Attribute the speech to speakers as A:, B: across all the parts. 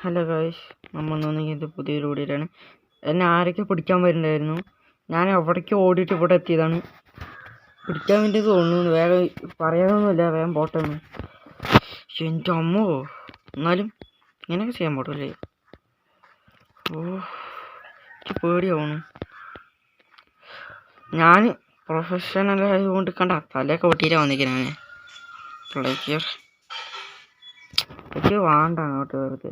A: Hello guys, നമ്മൾ ഇത് പുതിയൊരു വീഡിയോയിലാണ്. എന്നെ ആരൊക്കെ പിടിക്കാൻ വരുന്നുണ്ടായിരുന്നു. ഞാൻ എവിടേക്ക് ഓടിയിട്ട് ഇവിടെ എത്തിയതാണ്. പിടിക്കാൻ വേണ്ടി തോന്നുന്നു. വേഗം പറയാനൊന്നുമില്ല, വേഗം പോട്ടെന്ന്. എൻ്റെ അമ്മോ, എന്നാലും ഇങ്ങനെയൊക്കെ ചെയ്യാൻ പാടില്ലേ? ഓ, എനിക്ക് പേടിയാവണം. ഞാൻ പ്രൊഫഷണൽ ആയതുകൊണ്ട് കണ്ട തലയൊക്കെ വെട്ടിയിട്ടാണ് വന്നിരിക്കുന്നത്. എനിക്ക് വേണ്ട അങ്ങോട്ട് വെറുതെ.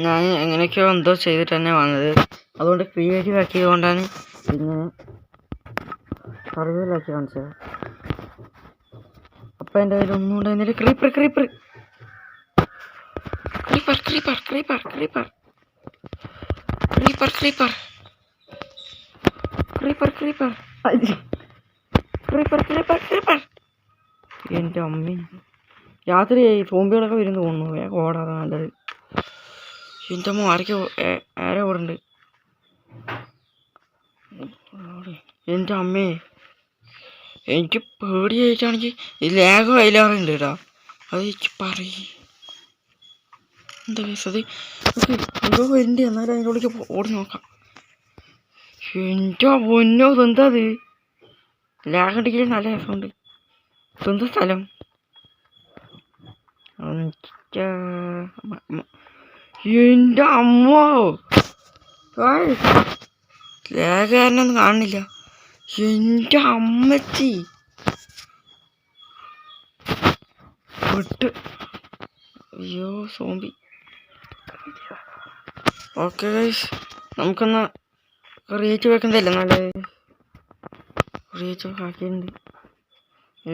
A: ഞാൻ എങ്ങനെയൊക്കെയോ എന്തോ ചെയ്തിട്ട് തന്നെ വന്നത്. അതുകൊണ്ട് ക്രിയേറ്റീവ് ആക്കിയത് കൊണ്ടാണ് ഇങ്ങനെ സർവൈവലാക്കി കാണിച്ചത്. അപ്പം എൻ്റെ കയ്യിൽ ഒന്നും ഉണ്ടായിരുന്നില്ല. Creeper creeper creeper creeper creeper creeper creeper creeper creeper creeper creeper creeper creeper. എൻ്റെ അമ്മ, രാത്രിയായി, സോംബികളൊക്കെ വരുന്നു തോന്നുന്നു. വേഗം ഓടാതെ നല്ലത്. എൻ്റെ അമ്മ ആരെ ഓടുന്നുണ്ട്. എൻ്റെ അമ്മേ, എനിക്ക് പേടിയായിട്ടാണെങ്കിൽ ലാഗോ അതിലാറുണ്ട് കേട്ടോ. അത് എനിക്ക് പറയും എന്താ കേസത്. എന്തോ വരുന്നുണ്ട്. എന്നാലും അതിൻ്റെ ഉള്ളിലേക്ക് ഓടി നോക്കാം. എൻ്റെ പൊന്നോ, ഇതെന്താ അത്? ലാഗ് അടിക്കൽ നല്ല രസമുണ്ട്. ഇതെന്താ സ്ഥലം? എൻ്റെ അമ്മോ, ലാഗ് കാരണമൊന്നും കാണുന്നില്ല. എൻ്റെ അമ്മച്ചി വിട്ട്. അയ്യോ സോംബി. ഓക്കെ ഗൈസ്, നമുക്കെന്നാ ക്രിയേറ്റീവ് വെക്കുന്നതല്ലേ നല്ലത്. ക്രിയേറ്റീവ് ആക്കിയിട്ടുണ്ട്.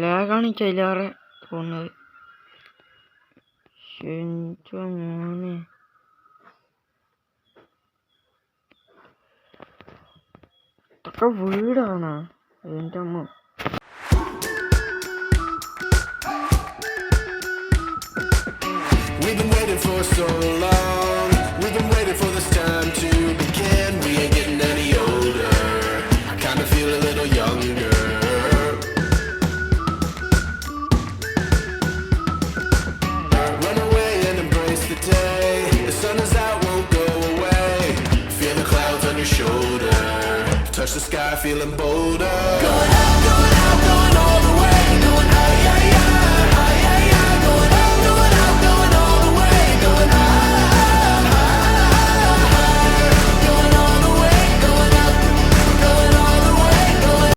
A: ലാഗാണ് എനിക്ക് അതിലേറെ തോന്നുന്നത്. എൻ്റെ മോനെ, ഇതൊക്കെ വീടാണ്. എൻ്റെ അമ്മ,
B: We've been waiting for so long. We've been waiting for this time to begin. We ain't getting any older. I kinda feel a little younger. Run away and embrace the day. The sun is out, won't go away. Feel the clouds on your shoulder. Touch the sky, feeling bolder.